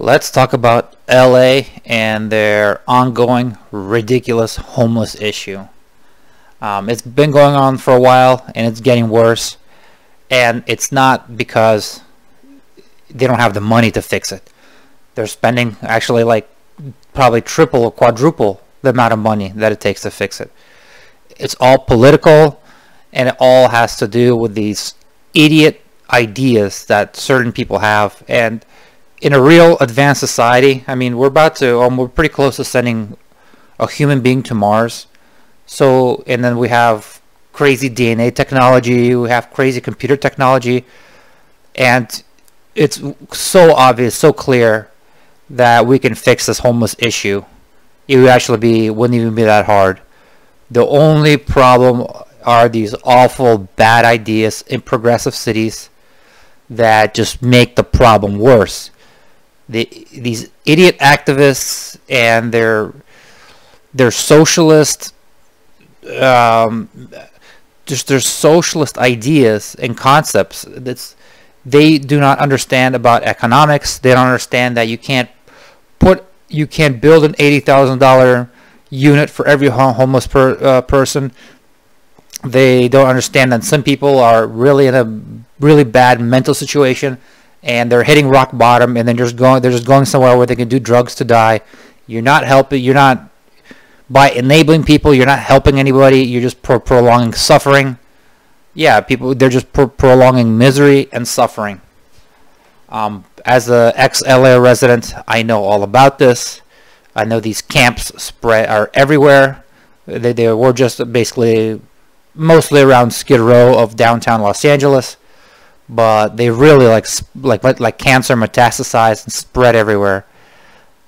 Let's talk about LA and their ongoing ridiculous homeless issue. It's been going on for a while and it's getting worse. And it's not because they don't have the money to fix it. They're spending actually like probably triple or quadruple the amount of money that it takes to fix it. It's all political, and it all has to do with these idiot ideas that certain people have. And in a real advanced society, I mean, we're pretty close to sending a human being to Mars. So, and then we have crazy DNA technology, we have crazy computer technology, and it's so obvious, so clear that we can fix this homeless issue. It wouldn't even be that hard. The only problem are these awful bad ideas in progressive cities that just make the problem worse. These idiot activists and their socialist just their socialist ideas and concepts. They do not understand about economics. They don't understand that you can't build an $80,000 unit for every homeless person. They don't understand that some people are really in a really bad mental situation and they're hitting rock bottom, and then they're just going somewhere where they can do drugs to die. You're not helping. You're not, by enabling people, you're not helping anybody. You're just prolonging suffering. Yeah, they're just prolonging misery and suffering. As an ex-LA resident, I know all about this. I know these camps are everywhere. They were just basically mostly around Skid Row of downtown Los Angeles, but they really like cancer metastasized and spread everywhere,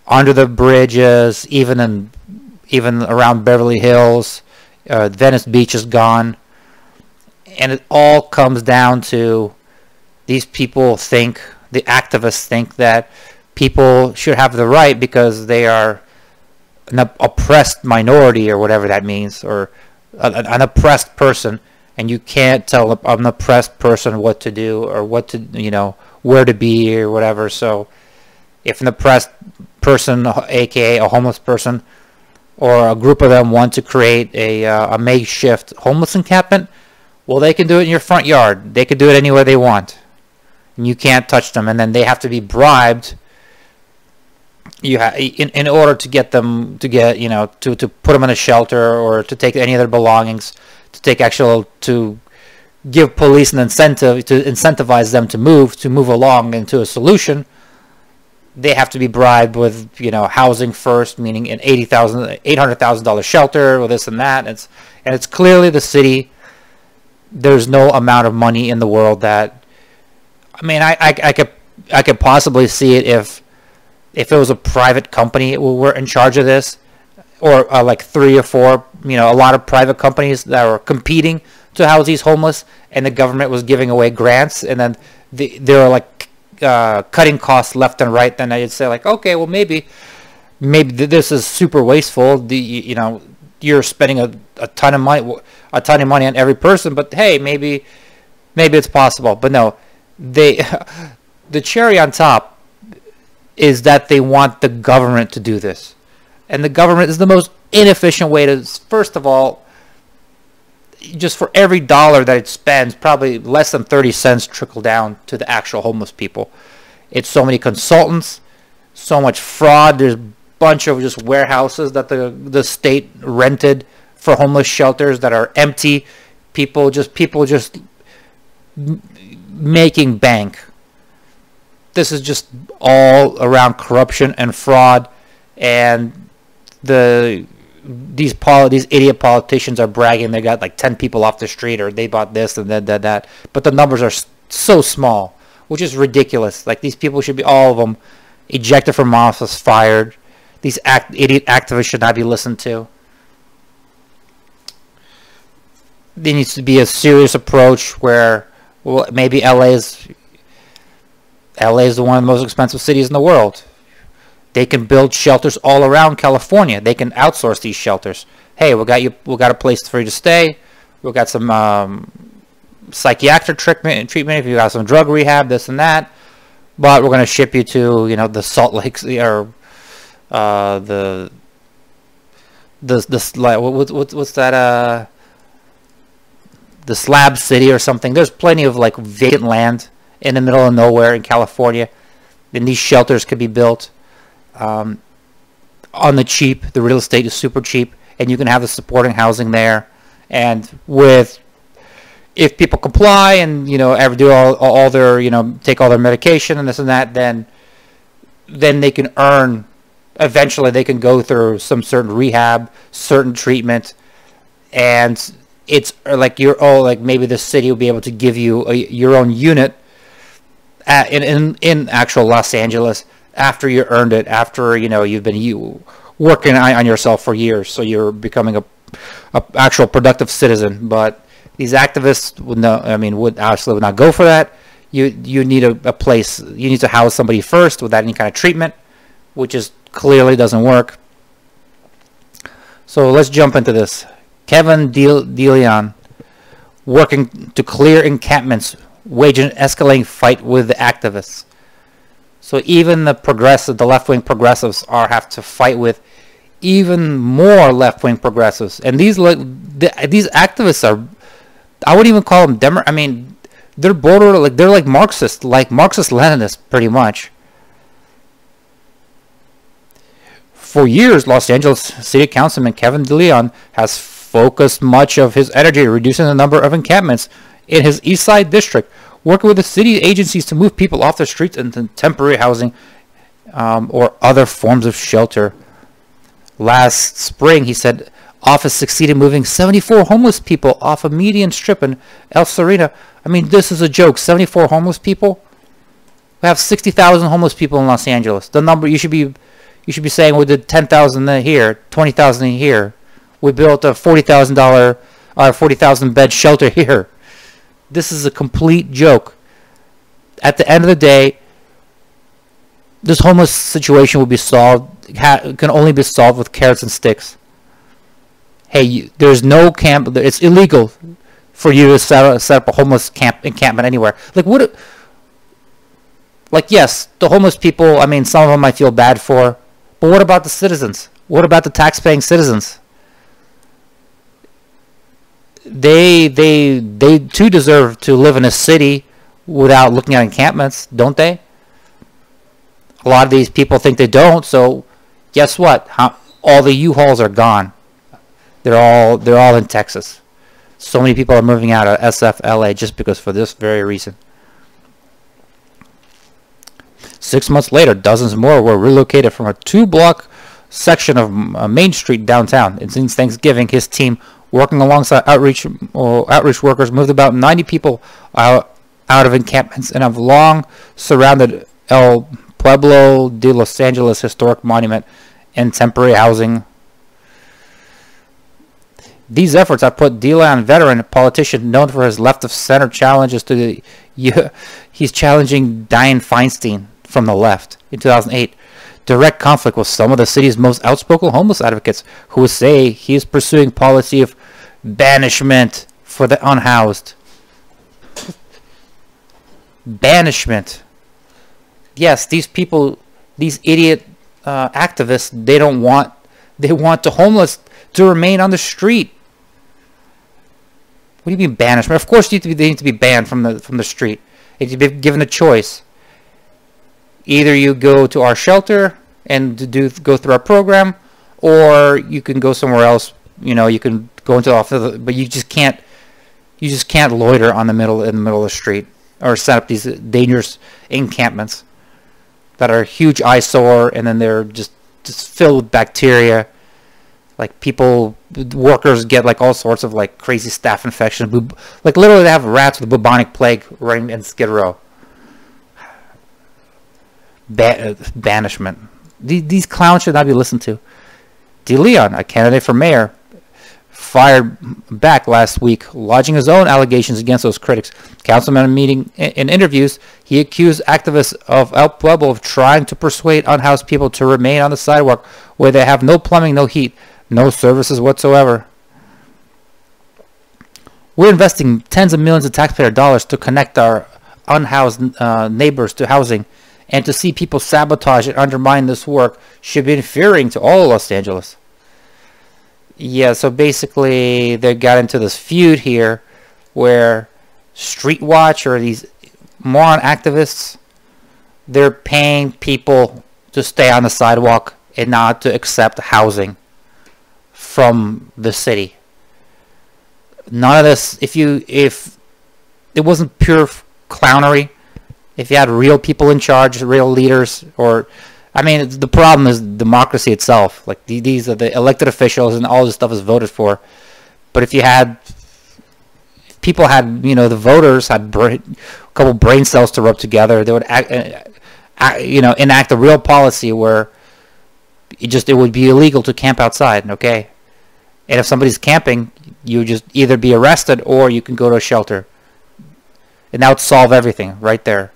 under the bridges, even around Beverly Hills. Venice Beach is gone, and it all comes down to these people the activists think that people should have the right because they are an oppressed minority, or whatever that means, or an oppressed person, and you can't tell an oppressed person what to do or where to be or whatever. So if an oppressed person, aka a homeless person, or a group of them want to create a makeshift homeless encampment, well, they can do it in your front yard. They can do it anywhere they want, and you can't touch them. And then they have to be bribed. In order to get them to put them in a shelter, or to take any of their belongings, to give police an incentive to incentivize them to move along into a solution. They have to be bribed with housing first, meaning an $800,000 shelter or this and that. It's clearly the city. There's no amount of money in the world that, I mean, I could possibly see it if it was a private company who were in charge of this, or like 3 or 4, a lot of private companies that were competing to house these homeless, and the government was giving away grants, and then they were like cutting costs left and right. Then I'd say like, okay, well maybe this is super wasteful. You're spending a ton of money on every person, but hey, maybe it's possible. But no, the cherry on top is that they want the government to do this. And the government is the most inefficient way to, first of all, just for every dollar that it spends, probably less than 30 cents trickle down to the actual homeless people. It's so many consultants, so much fraud. There's a bunch of just warehouses that the state rented for homeless shelters that are empty. People just making bank. This is just all around corruption and fraud, and these idiot politicians are bragging they got like 10 people off the street, or they bought this and that, but the numbers are so small, which is ridiculous. Like, these people should be, all of them, ejected from office, fired. These idiot activists should not be listened to. There needs to be a serious approach where, well, maybe LA is one of the most expensive cities in the world. They can build shelters all around California. They can outsource these shelters. Hey, we got a place for you to stay. We got some psychiatric treatment. If you got some drug rehab, this and that. but we're going to ship you to, you know, the Salt Lakes, or the what's that, the Slab City or something. There's plenty of like vacant land in the middle of nowhere in California, and these shelters could be built on the cheap. The real estate is super cheap, and you can have the supporting housing there. And if people comply and, you know, ever do all their, you know, take all their medication and this and that, then they can earn. Eventually, they can go through some certain rehab, certain treatment, and it's like maybe the city will be able to give you your own unit in actual Los Angeles after you earned it, after, you know, you've been working on yourself for years, so you're becoming a actual productive citizen. But these activists would absolutely not go for that. You need a place. You need to house somebody first without any kind of treatment, which is clearly doesn't work. So let's jump into this. Kevin DeLeon working to clear encampments, waging an escalating fight with the activists. So even the left-wing progressives have to fight with even more left-wing progressives. And these activists are, I wouldn't even call them they're they're like Marxist-Leninists pretty much. For years, Los Angeles City Councilman Kevin DeLeon has focused much of his energy reducing the number of encampments in his East Side district, working with the city agencies to move people off the streets into temporary housing or other forms of shelter. Last spring, he said, office succeeded moving 74 homeless people off a median strip in El Sereno. I mean, this is a joke. 74 homeless people? We have 60,000 homeless people in Los Angeles. The number you should be saying, we did 10,000 here, 20,000 here. We built a $40,000 bed shelter here. This is a complete joke. At the end of the day, this homeless situation will be solved. Can only be solved with carrots and sticks. Hey, there's no camp. It's illegal for you to set up a homeless encampment anywhere. Like what? Like, yes, the homeless people. I mean, some of them I feel bad for. But what about the citizens? What about the tax-paying citizens? They too deserve to live in a city without looking at encampments, don't they? A lot of these people think they don't. So, guess what? All the U-Hauls are gone. They're all in Texas. So many people are moving out of SFLA just because for this very reason. 6 months later, dozens more were relocated from a 2-block section of Main Street downtown. And since Thanksgiving, his team, working alongside outreach workers, moved about 90 people out of encampments and have long surrounded El Pueblo de Los Angeles Historic Monument and temporary housing. These efforts have put DeLeon, veteran politician known for his left-of-center challenges he's challenging Dianne Feinstein from the left in 2008. Direct conflict with some of the city's most outspoken homeless advocates who say he is pursuing policy of banishment for the unhoused. Banishment. Yes, these people, these idiot activists, they want the homeless to remain on the street. What do you mean banishment? Of course they need to be banned from the street. They need to be given a choice. Either you go to our shelter and go through our program, or you can go somewhere else. You know, you can go into the office, but you just can't loiter in the middle of the street or set up these dangerous encampments that are a huge eyesore, and then they're just filled with bacteria. Like workers get like all sorts of like crazy staph infections. Like literally, they have rats with bubonic plague running in Skid Row. Banishment. These clowns should not be listened to. DeLeon, a candidate for mayor, fired back last week, lodging his own allegations against those critics. Councilman meeting in interviews, he accused activists of El Pueblo of trying to persuade unhoused people to remain on the sidewalk where they have no plumbing, no heat, no services whatsoever. We're investing tens of millions of taxpayer dollars to connect our unhoused neighbors to housing, And to see people sabotage and undermine this work should be infuriating to all of Los Angeles. Yeah, so basically they got into this feud here where Street Watch, or these moron activists, they're paying people to stay on the sidewalk and not to accept housing from the city. None of this, if it wasn't pure clownery, if you had real people in charge, real leaders, or, I mean, the problem is democracy itself. Like, these are the elected officials and all this stuff is voted for. But if you had, if people had, you know, the voters had a couple brain cells to rub together, they would enact a real policy where it would be illegal to camp outside, okay? And if somebody's camping, you just either be arrested or you can go to a shelter. And that would solve everything right there.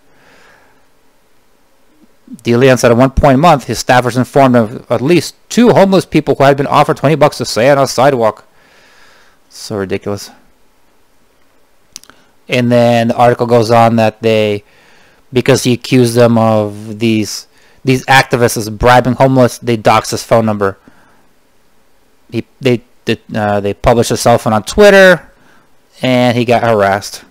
DeLeon said at one point a month, his staff was informed of at least 2 homeless people who had been offered $20 to stay on a sidewalk. So ridiculous. And then the article goes on that because he accused them of these activists as bribing homeless, they doxed his phone number. They published his cell phone on Twitter, and he got harassed.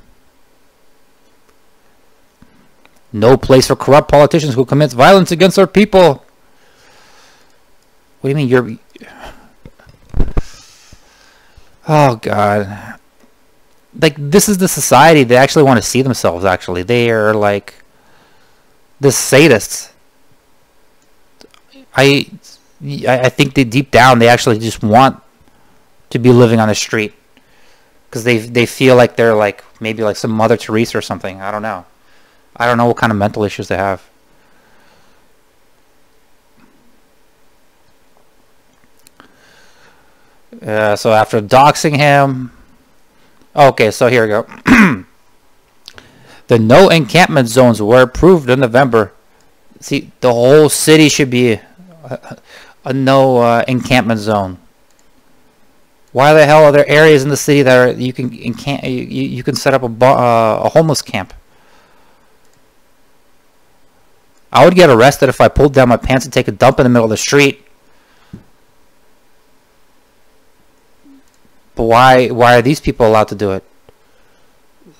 No place for corrupt politicians who commit violence against our people. What do you mean Oh, God. Like, this is the society they actually want to see themselves, actually. They are, like, the sadists. I think deep down they actually just want to be living on the street. Because they feel like they're, like, maybe like some Mother Teresa or something. I don't know. I don't know what kind of mental issues they have. So after doxing him... Okay, so here we go. The no encampment zones were approved in November. See, the whole city should be a no encampment zone. Why the hell are there areas in the city that you can set up a homeless camp? I would get arrested if I pulled down my pants and take a dump in the middle of the street. But why are these people allowed to do it?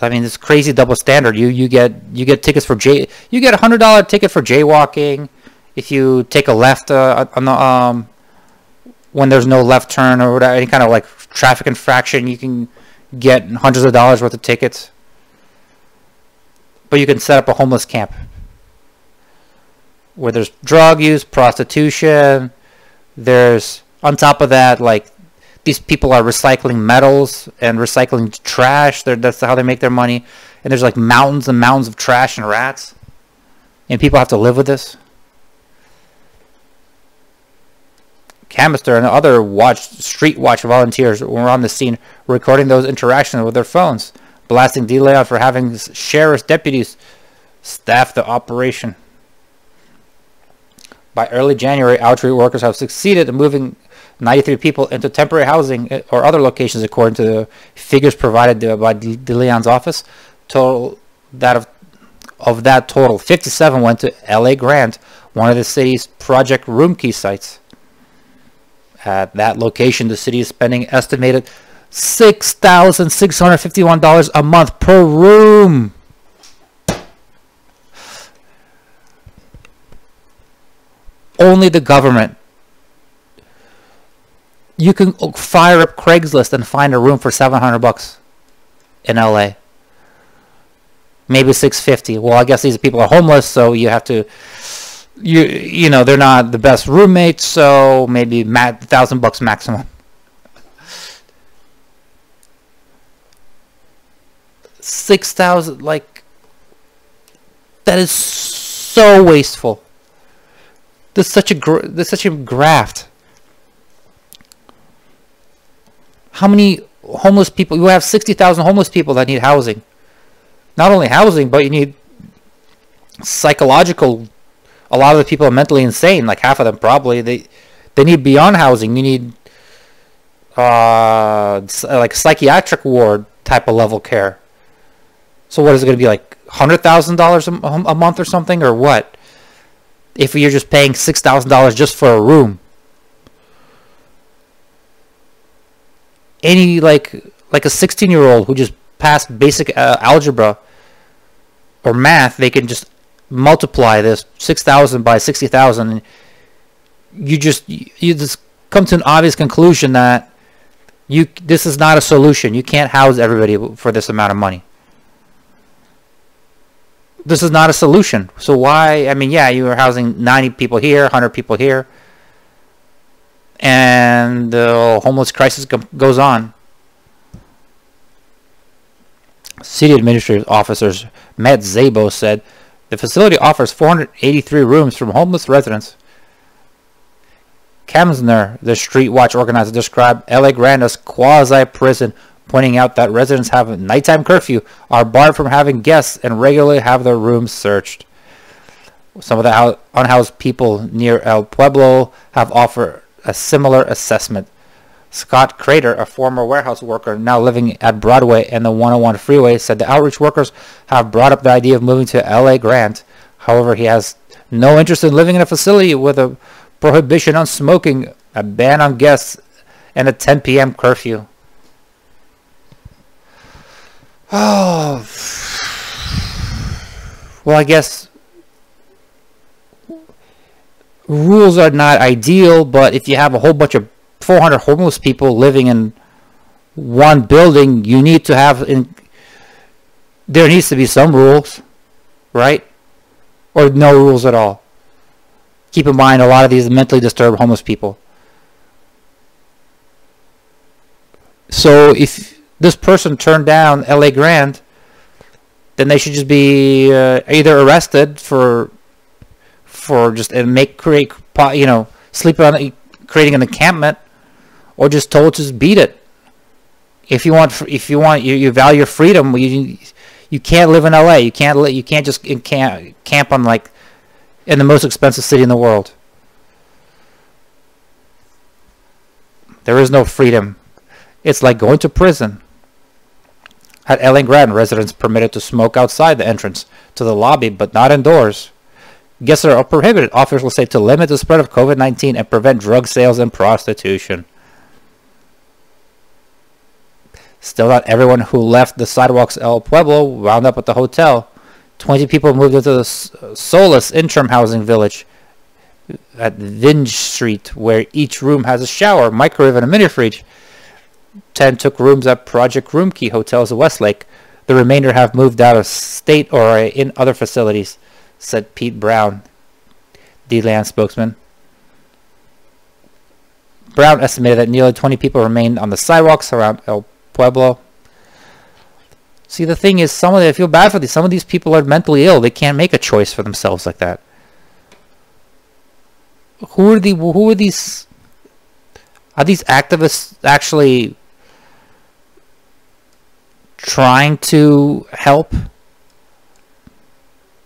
I mean, this crazy double standard. You get tickets for you get $100 ticket for jaywalking if you take a left on the when there's no left turn or whatever, any kind of like traffic infraction. You can get hundreds of dollars worth of tickets. But you can set up a homeless camp where there's drug use, prostitution. There's, on top of that, like, these people are recycling metals and recycling trash. That's how they make their money. And there's like mountains and mountains of trash and rats. And people have to live with this. Camister and other street watch volunteers were on the scene recording those interactions with their phones, blasting DeLeon for having sheriff's deputies staff the operation. By early January, outreach workers have succeeded in moving 93 people into temporary housing or other locations, according to the figures provided by DeLeon's office. Of that total, 57 went to LA Grant, one of the city's Project Roomkey sites. At that location, the city is spending estimated $6,651 a month per room. Only the government. You can fire up Craigslist and find a room for $700 in LA. Maybe $650. Well, I guess these people are homeless, so you have to, you know, they're not the best roommates, so maybe $1,000 maximum. 6,000, like, that is so wasteful. There's such a graft. How many homeless people? You have 60,000 homeless people that need housing. Not only housing, but you need psychological. A lot of the people are mentally insane. Like half of them probably. They need beyond housing. You need like psychiatric ward type of level care. So what is it going to be, like $100,000 a month or something, or what? if you're just paying $6,000 just for a room. Any like a 16-year-old who just passed basic algebra or math, they can just multiply this 6,000 by 60,000. You just come to an obvious conclusion that this is not a solution. You can't house everybody for this amount of money. This is not a solution. So why? I mean, yeah, you are housing 90 people here, 100 people here, and the homeless crisis goes on. City administrative officers Matt Szabo said the facility offers 483 rooms from homeless residents. Kamsner, the street watch organizer, described LA Grande as quasi-prison, pointing out that residents have a nighttime curfew, are barred from having guests, and regularly have their rooms searched. Some of the unhoused people near El Pueblo have offered a similar assessment. Scott Crater, a former warehouse worker now living at Broadway and the 101 freeway, said the outreach workers have brought up the idea of moving to LA Grande. However, he has no interest in living in a facility with a prohibition on smoking, a ban on guests, and a 10 p.m. curfew. Oh, well, I guess rules are not ideal, but if you have a whole bunch of 400 homeless people living in one building, you need to have there needs to be some rules, right? Or no rules at all. Keep in mind, a lot of these mentally disturbed homeless people. So if this person turned down LA Grande, then they should just be either arrested for just creating an encampment, or just told to just beat it. If you value your freedom, you can't live in LA. You can't just camp on like in the most expensive city in the world. There is no freedom. It's like going to prison. At LA Grande, residents permitted to smoke outside the entrance to the lobby, but not indoors. Guests are prohibited, officials say, to limit the spread of COVID-19 and prevent drug sales and prostitution. Still, not everyone who left the sidewalks El Pueblo wound up at the hotel. 20 people moved into the Solace interim housing village at Vinge Street, where each room has a shower, microwave, and a mini fridge. 10 took rooms at Project Roomkey Hotels in Westlake. The remainder have moved out of state or are in other facilities, said Pete Brown, D-Land spokesman. Brown estimated that nearly 20 people remained on the sidewalks around El Pueblo. See, the thing is, I feel bad for these. Some of these people are mentally ill. They can't make a choice for themselves like that. Who are these? Are these activists actually trying to help?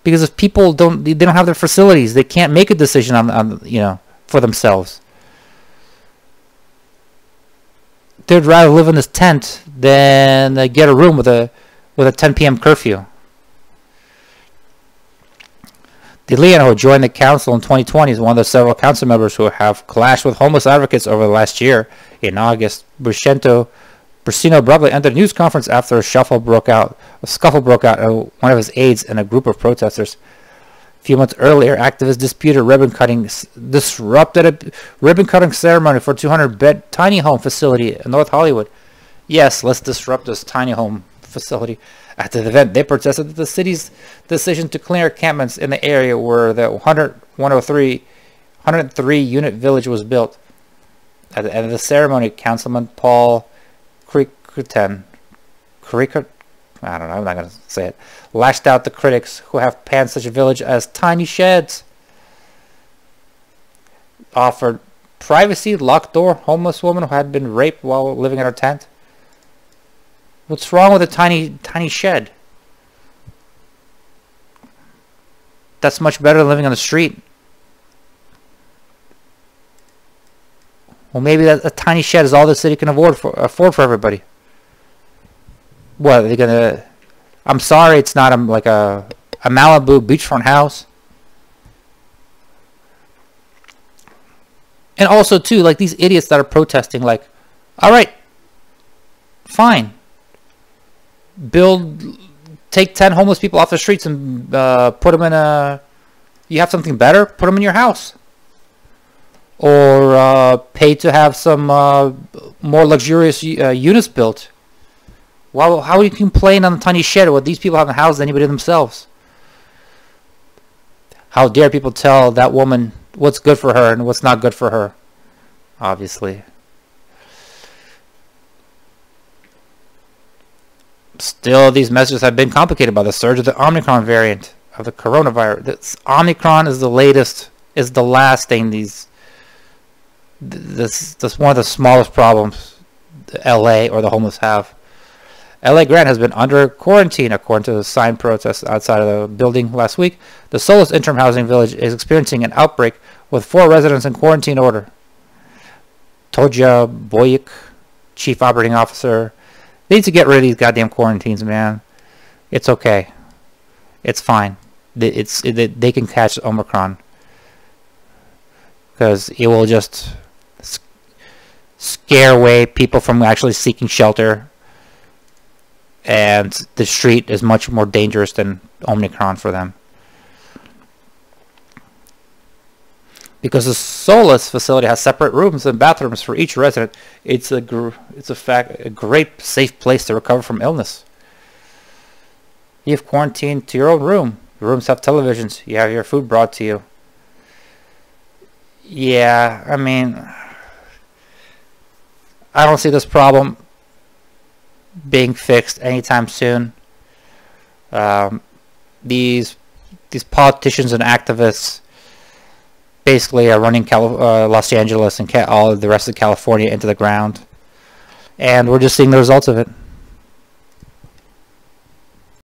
Because if people they don't have their facilities, they can't make a decision on for themselves. They'd rather live in this tent than get a room with a 10 p.m. curfew. DeLeon, who joined the council in 2020, is one of the several council members who have clashed with homeless advocates over the last year. In August, Brusino abruptly entered a news conference after a scuffle broke out of one of his aides and a group of protesters. A few months earlier, activists disrupted a ribbon-cutting ceremony for a 200-bed tiny home facility in North Hollywood. Yes, let's disrupt this tiny home facility. After the event, they protested the city's decision to clear encampments in the area where the 103-unit village was built. At the end of the ceremony, Councilman Paul Crichton, I don't know, I'm not going to say it, lashed out the critics who have panned such a village as tiny sheds. Offered privacy, locked door, homeless woman who had been raped while living in her tent. What's wrong with a tiny shed? That's much better than living on the street. Well, maybe a tiny shed is all the city can afford for everybody. What, are they gonna? I'm sorry, it's not like a Malibu beachfront house. And also too, like these idiots that are protesting, like, all right, fine, take 10 homeless people off the streets and put them in a. You have something better? Put them in your house, or pay to have some more luxurious units built. How would you complain on the tiny shed what these people haven't housed anybody themselves? How dare people tell that woman what's good for her and what's not good for her? Obviously. Still, these messages have been complicated by the surge of the Omicron variant of the coronavirus. This Omicron is the latest, is the last thing this one of the smallest problems LA or the homeless have. LA Grant has been under quarantine, according to the signed protests outside of the building last week. The Solis Interim Housing Village is experiencing an outbreak with 4 residents in quarantine order. Toja Boyik, Chief Operating Officer, they need to get rid of these goddamn quarantines, man. It's okay. It's fine. They can catch Omicron. Because it will just scare away people from actually seeking shelter. And the street is much more dangerous than Omicron for them. Because the Solis facility has separate rooms and bathrooms for each resident, it's a great safe place to recover from illness. You have quarantined to your own room. The rooms have televisions. You have your food brought to you. Yeah, I mean, I don't see this problem being fixed anytime soon. These politicians and activists basically are running Los Angeles and all of the rest of California into the ground, and we're just seeing the results of it.